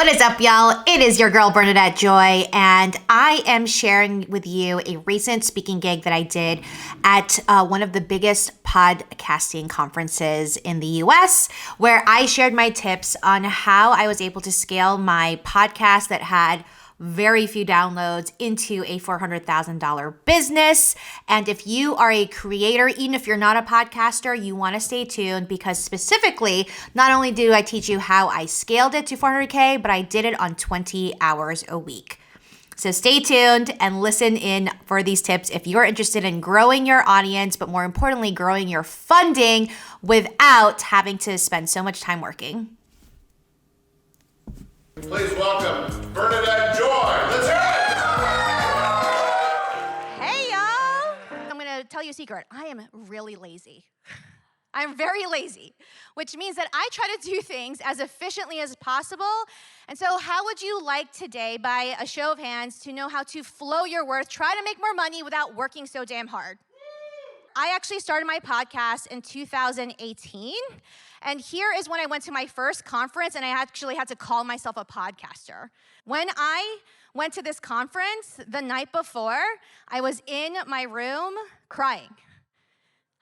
What is up, y'all? It is your girl, Bernadette Joy, and I am sharing with you a recent speaking gig that I did at one of the biggest podcasting conferences in the US, where I shared my tips on how I was able to scale my podcast that had very few downloads into a $400,000 business. And if you are a creator, even if you're not a podcaster, you want to stay tuned because specifically, not only do I teach you how I scaled it to 400K, but I did it on 20 hours a week. So stay tuned and listen in for these tips if you're interested in growing your audience, but more importantly, growing your funding without having to spend so much time working. Please welcome Bernadette Joy. Let's hear it! Hey, y'all. I'm going to tell you a secret. I am really lazy. I'm very lazy, which means that I try to do things as efficiently as possible. And so how would you like today, by a show of hands, to know how to flow your worth, try to make more money without working so damn hard? I actually started my podcast in 2018, and here is when I went to my first conference, and I actually had to call myself a podcaster. When I went to this conference the night before, I was in my room crying.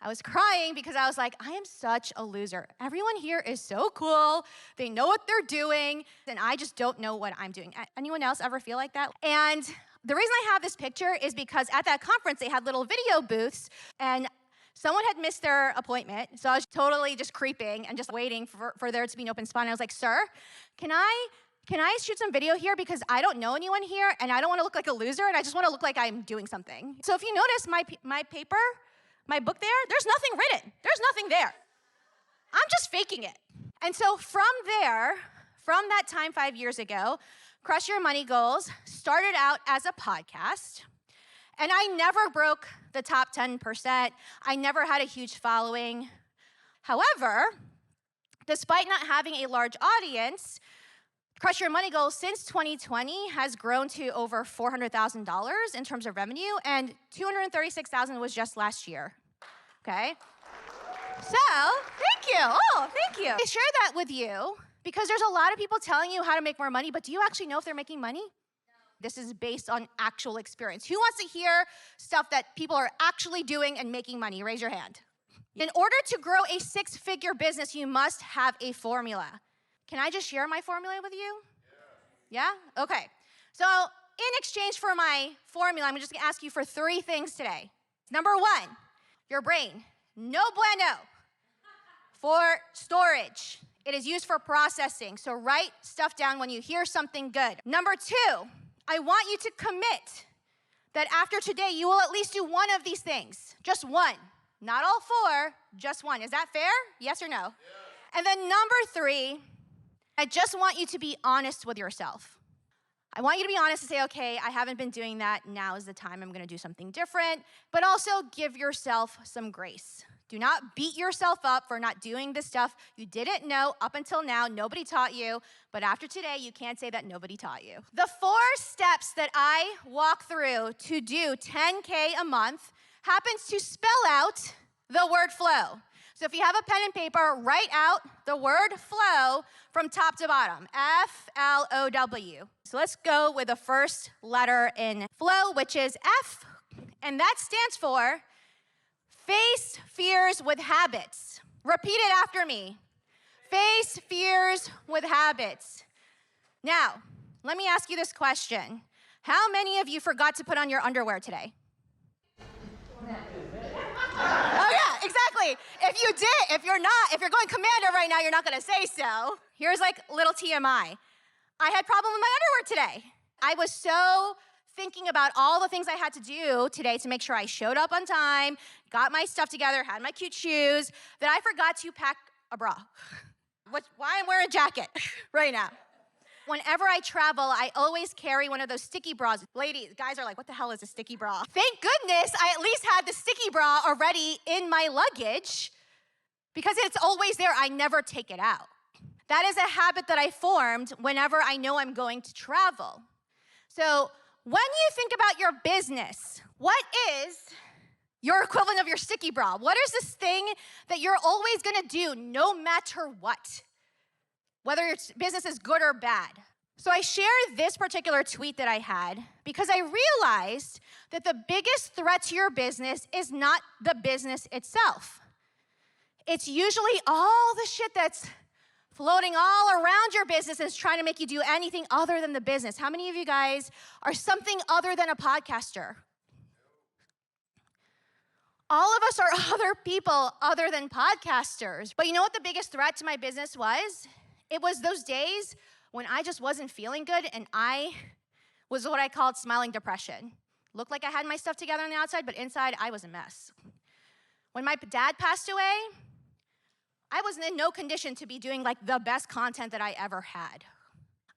I was crying because I was like, I am such a loser. Everyone here is so cool. They know what they're doing, and I just don't know what I'm doing. Anyone else ever feel like that? And the reason I have this picture is because at that conference, they had little video booths, and someone had missed their appointment, so I was totally just creeping and just waiting for there to be an open spot. And I was like, sir, can I shoot some video here because I don't know anyone here, and I don't want to look like a loser, and I just want to look like I'm doing something. So if you notice my paper, my book there's nothing written. There's nothing there. I'm just faking it. And so from that time 5 years ago, Crush Your Money Goals started out as a podcast, and I never broke the top 10%. I never had a huge following. However, despite not having a large audience, Crush Your Money Goals since 2020 has grown to over $400,000 in terms of revenue, and $236,000 was just last year, okay? So, thank you. Oh, thank you. I share that with you because there's a lot of people telling you how to make more money, but do you actually know if they're making money? No. This is based on actual experience. Who wants to hear stuff that people are actually doing and making money? Raise your hand. In order to grow a six-figure business, you must have a formula. Can I just share my formula with you? Yeah? Okay. So in exchange for my formula, I'm just gonna ask you for three things today. Number one, your brain. No bueno. For storage. It is used for processing, so write stuff down when you hear something good. Number two, I want you to commit that after today, you will at least do one of these things. Just one. Not all four, just one. Is that fair? Yes or no? Yes. And then number three, I just want you to be honest with yourself. I want you to be honest and say, okay, I haven't been doing that. Now is the time I'm gonna do something different, but also give yourself some grace. Do not beat yourself up for not doing the stuff you didn't know up until now. Nobody taught you, but after today, you can't say that nobody taught you. The 4 steps that I walk through to do 10K a month happens to spell out the word flow. So if you have a pen and paper, write out the word flow from top to bottom, F-L-O-W. So let's go with the first letter in flow, which is F, and that stands for face fears with habits. Repeat it after me. Face fears with habits. Now, let me ask you this question. How many of you forgot to put on your underwear today? Oh yeah, exactly. If you did, if you're going commando right now, you're not gonna say so. Here's like little TMI. I had problem with my underwear today. I was so thinking about all the things I had to do today to make sure I showed up on time, got my stuff together, had my cute shoes, that I forgot to pack a bra. Why I'm wearing a jacket right now. Whenever I travel, I always carry one of those sticky bras. Ladies, guys are like, what the hell is a sticky bra? Thank goodness I at least had the sticky bra already in my luggage because it's always there. I never take it out. That is a habit that I formed whenever I know I'm going to travel. So when you think about your business, what is your equivalent of your sticky bra? What is this thing that you're always gonna do no matter what? Whether your business is good or bad. So I shared this particular tweet that I had because I realized that the biggest threat to your business is not the business itself. It's usually all the shit that's floating all around your business and is trying to make you do anything other than the business. How many of you guys are something other than a podcaster? All of us are other people other than podcasters. But you know what the biggest threat to my business was? It was those days when I just wasn't feeling good and I was what I called smiling depression. Looked like I had my stuff together on the outside, but inside I was a mess. When my dad passed away, I was in no condition to be doing like the best content that I ever had.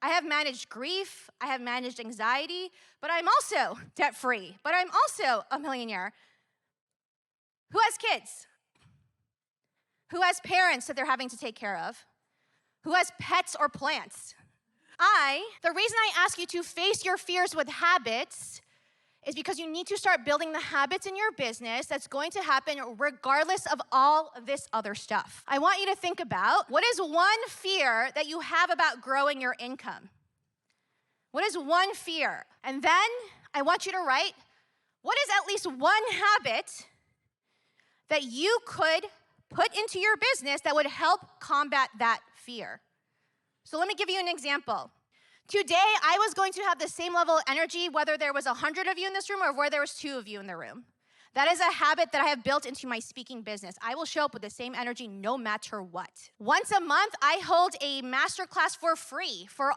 I have managed grief, I have managed anxiety, but I'm also debt-free, but I'm also a millionaire. Who has kids? Who has parents that they're having to take care of? Who has pets or plants? The reason I ask you to face your fears with habits is because you need to start building the habits in your business that's going to happen regardless of all this other stuff. I want you to think about what is one fear that you have about growing your income? What is one fear? And then I want you to write, what is at least one habit that you could put into your business that would help combat that fear? So let me give you an example. Today, I was going to have the same level of energy whether there was 100 of you in this room or whether there was 2 of you in the room. That is a habit that I have built into my speaking business. I will show up with the same energy no matter what. Once a month, I hold a masterclass for free for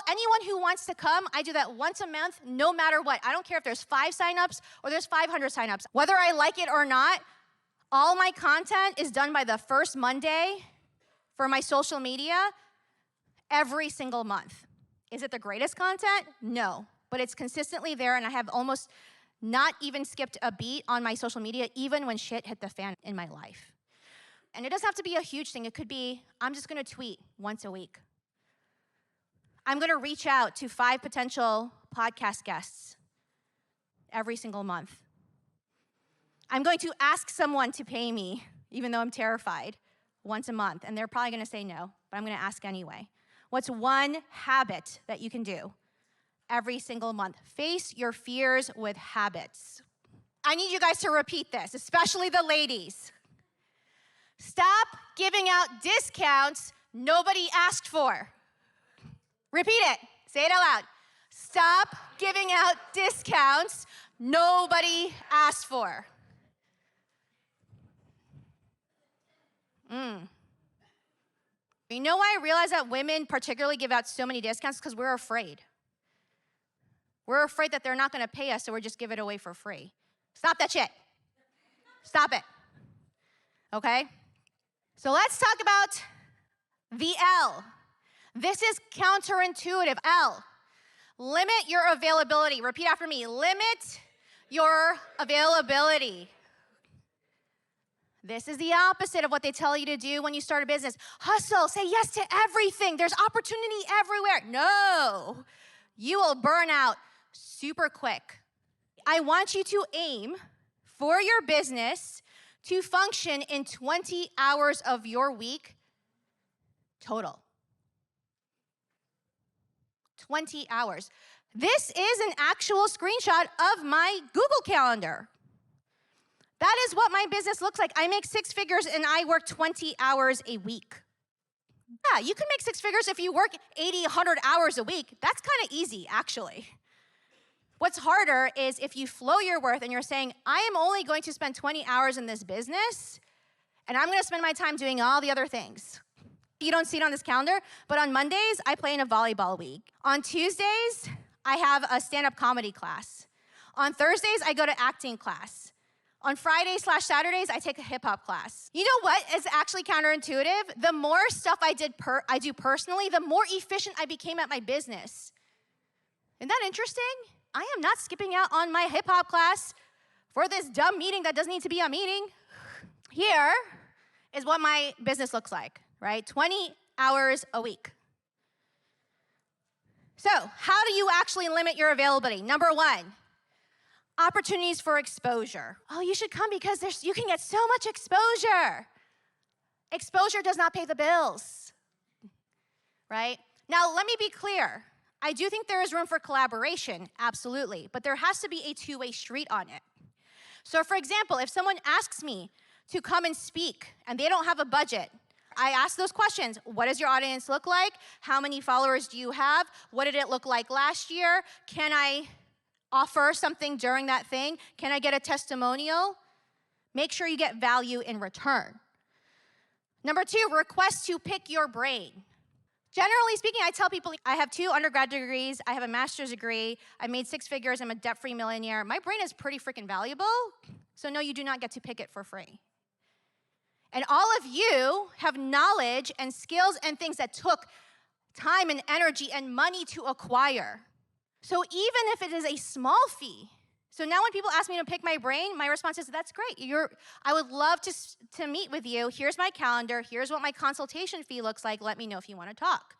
anyone who wants to come. I do that once a month, no matter what. I don't care if there's 5 signups or there's 500 signups. Whether I like it or not, all my content is done by the first Monday for my social media every single month. Is it the greatest content? No, but it's consistently there, and I have almost not even skipped a beat on my social media, even when shit hit the fan in my life. And it doesn't have to be a huge thing. It could be, I'm just gonna tweet once a week. I'm gonna reach out to 5 potential podcast guests every single month. I'm going to ask someone to pay me, even though I'm terrified, once a month, and they're probably gonna say no, but I'm gonna ask anyway. What's one habit that you can do every single month? Face your fears with habits. I need you guys to repeat this, especially the ladies. Stop giving out discounts nobody asked for. Repeat it. Say it out loud. Stop giving out discounts nobody asked for. You know why I realize that women particularly give out so many discounts? Because we're afraid. We're afraid that they're not going to pay us, so we're just give it away for free. Stop that shit. Stop it. Okay? So let's talk about the L. This is counterintuitive. L. Limit your availability. Repeat after me. Limit your availability. This is the opposite of what they tell you to do when you start a business. Hustle, say yes to everything. There's opportunity everywhere. No, you will burn out super quick. I want you to aim for your business to function in 20 hours of your week total. 20 hours. This is an actual screenshot of my Google Calendar. That is what my business looks like. I make 6 figures and I work 20 hours a week. Yeah, you can make 6 figures if you work 80, 100 hours a week. That's kind of easy, actually. What's harder is if you flow your worth and you're saying, I am only going to spend 20 hours in this business, and I'm gonna spend my time doing all the other things. You don't see it on this calendar, but on Mondays, I play in a volleyball league. On Tuesdays, I have a stand-up comedy class. On Thursdays, I go to acting class. On Fridays/Saturdays, I take a hip-hop class. You know what is actually counterintuitive? The more stuff I do personally, the more efficient I became at my business. Isn't that interesting? I am not skipping out on my hip-hop class for this dumb meeting that doesn't need to be a meeting. Here is what my business looks like, right? 20 hours a week. So how do you actually limit your availability? Number 1, opportunities for exposure. Oh, you should come because you can get so much exposure. Exposure does not pay the bills, right? Now, let me be clear. I do think there is room for collaboration, absolutely, but there has to be a two-way street on it. So for example, if someone asks me to come and speak and they don't have a budget, I ask those questions. What does your audience look like? How many followers do you have? What did it look like last year? Can I offer something during that thing? Can I get a testimonial? Make sure you get value in return. Number 2, request to pick your brain. Generally speaking, I tell people I have 2 undergrad degrees, I have a master's degree, I made 6 figures, I'm a debt-free millionaire. My brain is pretty freaking valuable, so no, you do not get to pick it for free. And all of you have knowledge and skills and things that took time and energy and money to acquire. So even if it is a small fee, so now when people ask me to pick my brain, my response is, that's great. I would love to meet with you. Here's my calendar. Here's what my consultation fee looks like. Let me know if you want to talk.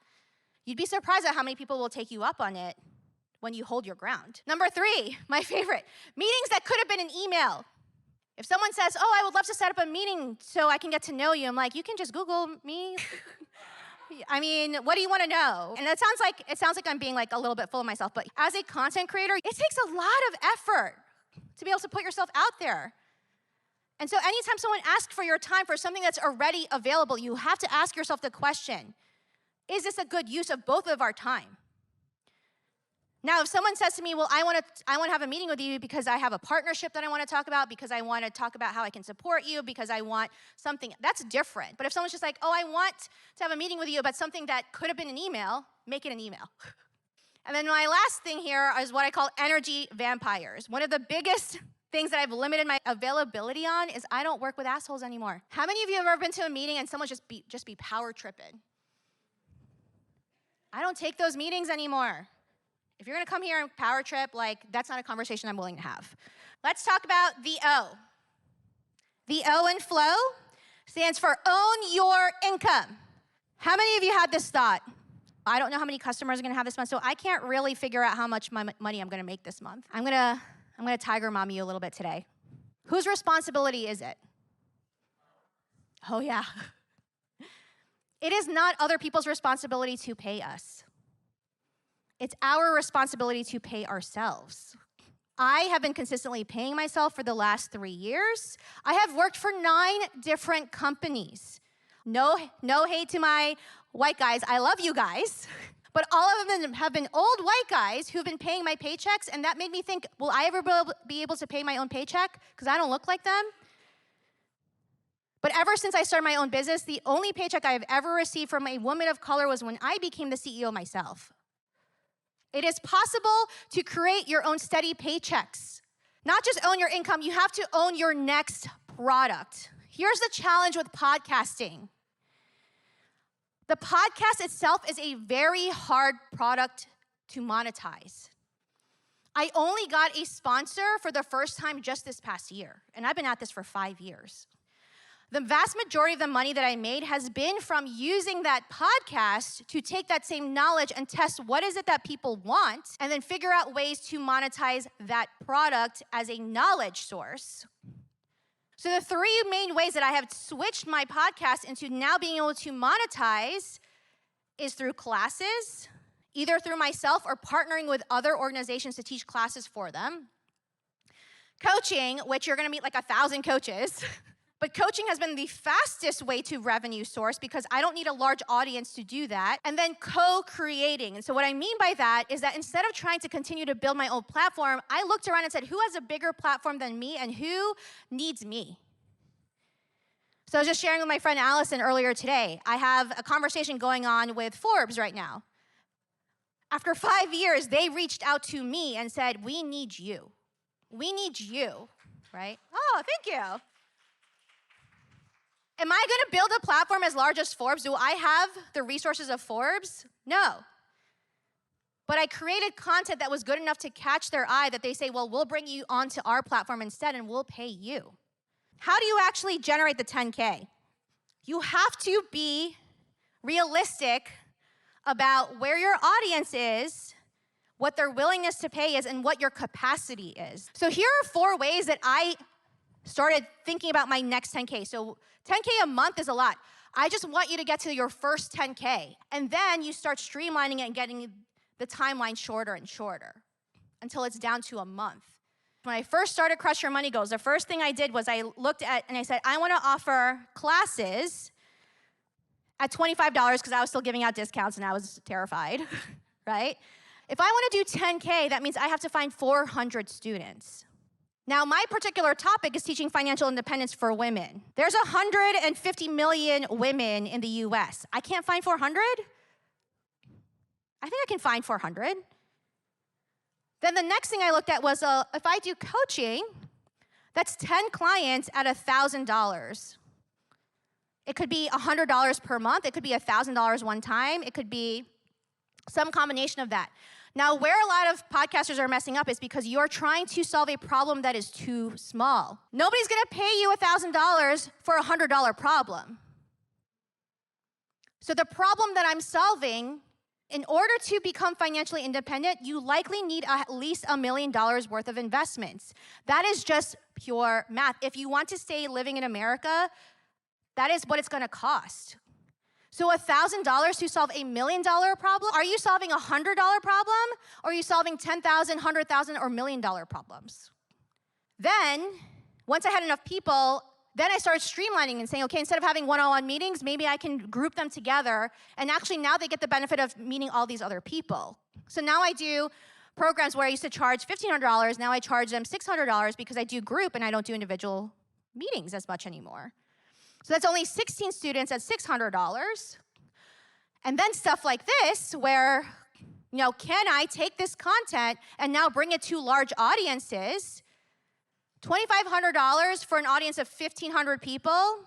You'd be surprised at how many people will take you up on it when you hold your ground. Number 3, my favorite, meetings that could have been an email. If someone says, oh, I would love to set up a meeting so I can get to know you, I'm like, you can just Google me. I mean, what do you want to know? And it sounds like I'm being like a little bit full of myself, but as a content creator, it takes a lot of effort to be able to put yourself out there. And so anytime someone asks for your time for something that's already available, you have to ask yourself the question, is this a good use of both of our time? Now, if someone says to me, well, I want to have a meeting with you because I have a partnership that I want to talk about, because I want to talk about how I can support you, because I want something, that's different. But if someone's just like, oh, I want to have a meeting with you about something that could have been an email, make it an email. And then my last thing here is what I call energy vampires. One of the biggest things that I've limited my availability on is I don't work with assholes anymore. How many of you have ever been to a meeting and someone just be power tripping? I don't take those meetings anymore. If you're gonna come here and power trip, like, that's not a conversation I'm willing to have. Let's talk about the O. The O in flow stands for own your income. How many of you had this thought? I don't know how many customers are gonna have this month, so I can't really figure out how much money I'm gonna make this month. I'm gonna tiger mom you a little bit today. Whose responsibility is it? Oh yeah. It is not other people's responsibility to pay us. It's our responsibility to pay ourselves. I have been consistently paying myself for the last 3 years. I have worked for 9 different companies. No hate to my white guys. I love you guys. But all of them have been old white guys who've been paying my paychecks, and that made me think, will I ever be able to pay my own paycheck? Because I don't look like them. But ever since I started my own business, the only paycheck I have ever received from a woman of color was when I became the CEO myself. It is possible to create your own steady paychecks. Not just own your income, you have to own your next product. Here's the challenge with podcasting. The podcast itself is a very hard product to monetize. I only got a sponsor for the first time just this past year, and I've been at this for 5 years. The vast majority of the money that I made has been from using that podcast to take that same knowledge and test what is it that people want, and then figure out ways to monetize that product as a knowledge source. So the 3 main ways that I have switched my podcast into now being able to monetize is through classes, either through myself or partnering with other organizations to teach classes for them. Coaching, which you're gonna meet like 1,000 coaches. But coaching has been the fastest way to revenue source because I don't need a large audience to do that. And then co-creating. And so what I mean by that is that instead of trying to continue to build my own platform, I looked around and said, who has a bigger platform than me and who needs me? So I was just sharing with my friend Allison earlier today. I have a conversation going on with Forbes right now. After 5 years, they reached out to me and said, we need you. We need you, right? Oh, thank you. Am I gonna build a platform as large as Forbes? Do I have the resources of Forbes? No. But I created content that was good enough to catch their eye that they say, well, we'll bring you onto our platform instead and we'll pay you. How do you actually generate the 10K? You have to be realistic about where your audience is, what their willingness to pay is, and what your capacity is. So here are 4 ways that I started thinking about my next 10K. So 10K a month is a lot. I just want you to get to your first 10K. And then you start streamlining it and getting the timeline shorter and shorter until it's down to a month. When I first started Crush Your Money Goals, the first thing I did was I looked at and I said, I want to offer classes at $25 because I was still giving out discounts and I was terrified, right? If I want to do 10K, that means I have to find 400 students. Now, my particular topic is teaching financial independence for women. There's 150 million women in the US. I can't find 400? I think I can find 400. Then the next thing I looked at was if I do coaching, that's 10 clients at $1,000. It could be $100 per month. It could be $1,000 one time. It could be some combination of that. Now, where a lot of podcasters are messing up is because you're trying to solve a problem that is too small. Nobody's going to pay you $1,000 for a $100 problem. So the problem that I'm solving, in order to become financially independent, you likely need at least $1 million worth of investments. That is just pure math. If you want to stay living in America, that is what it's going to cost. So $1,000 to solve $1 million problem? Are you solving a $100 problem? Or are you solving $10,000, $100,000, or $1 million problems? Then, once I had enough people, then I started streamlining and saying, okay, instead of having one-on-one meetings, maybe I can group them together. And actually now they get the benefit of meeting all these other people. So now I do programs where I used to charge $1,500. Now I charge them $600 because I do group and I don't do individual meetings as much anymore. So that's only 16 students at $600. And then stuff like this where, can I take this content and now bring it to large audiences? $2,500 for an audience of 1,500 people,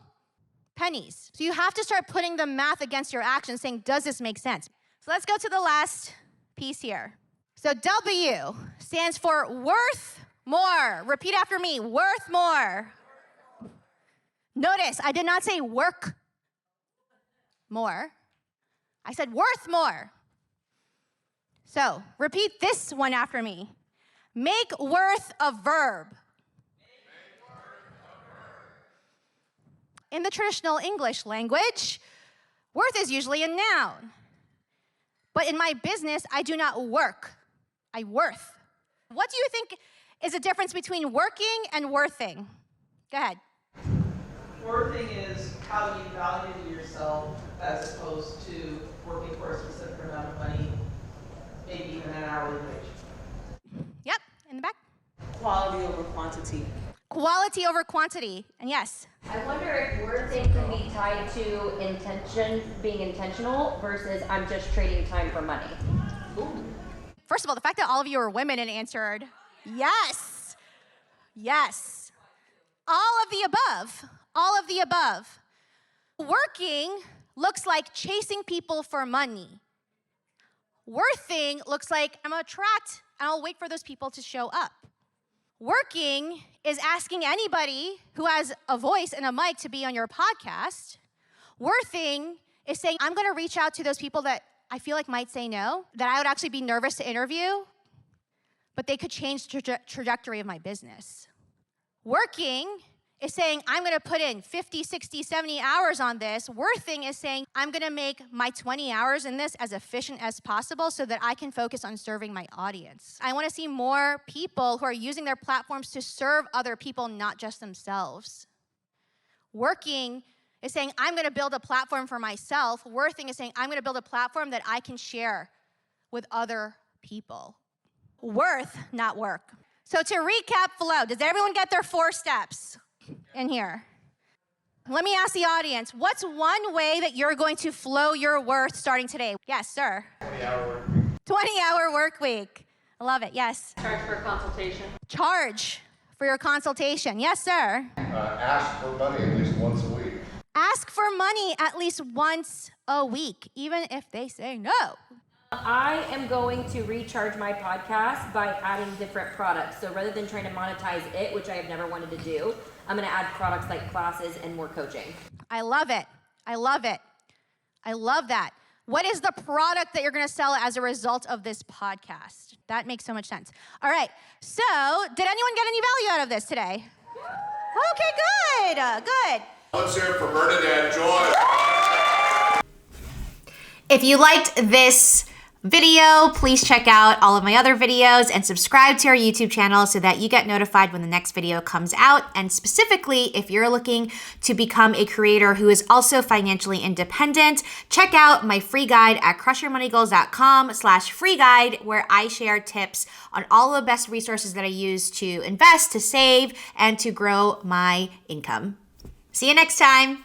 pennies. So you have to start putting the math against your actions, saying, does this make sense? So let's go to the last piece here. So W stands for worth more. Repeat after me, worth more. Notice, I did not say work more. I said worth more. So repeat this one after me. Make worth a verb. In the traditional English language, worth is usually a noun. But in my business, I do not work. I worth. What do you think is the difference between working and worthing? Go ahead. Worthing is how you value yourself as opposed to working for a specific amount of money, maybe even an hourly wage. Yep, in the back. Quality over quantity. Quality over quantity, and yes. I wonder if worthing can be tied to intention, being intentional versus I'm just trading time for money. Ooh. First of all, the fact that all of you are women and answered yes. Yes. All of the above. All of the above. Working looks like chasing people for money. Worthing looks like I'm going to attract and I'll wait for those people to show up. Working is asking anybody who has a voice and a mic to be on your podcast. Worthing is saying, I'm going to reach out to those people that I feel like might say no, that I would actually be nervous to interview, but they could change the trajectory of my business. Working is saying, I'm going to put in 50, 60, 70 hours on this. Worthing is saying, I'm going to make my 20 hours in this as efficient as possible so that I can focus on serving my audience. I want to see more people who are using their platforms to serve other people, not just themselves. Working is saying, I'm going to build a platform for myself. Worthing is saying, I'm going to build a platform that I can share with other people. Worth, not work. So to recap flow, does everyone get their 4 steps in here? Let me ask the audience, what's one way that you're going to flow your worth starting today? Yes, sir. 20-hour work week. 20-hour work week. I love it, yes. Charge for a consultation. Charge for your consultation. Yes, sir. Ask for money at least once a week. Ask for money at least once a week, even if they say no. I am going to recharge my podcast by adding different products. So rather than trying to monetize it, which I have never wanted to do, I'm going to add products like classes and more coaching. I love it. I love it. I love that. What is the product that you're going to sell as a result of this podcast? That makes so much sense. All right. So, did anyone get any value out of this today? Okay, good. Good. Let's hear it for Bernadette Joy. If you liked this video, please check out all of my other videos and subscribe to our YouTube channel so that you get notified when the next video comes out. And specifically, if you're looking to become a creator who is also financially independent, check out my free guide at crushyourmoneygoals.com/free guide, where I share tips on all the best resources that I use to invest, to save, and to grow my income. See you next time.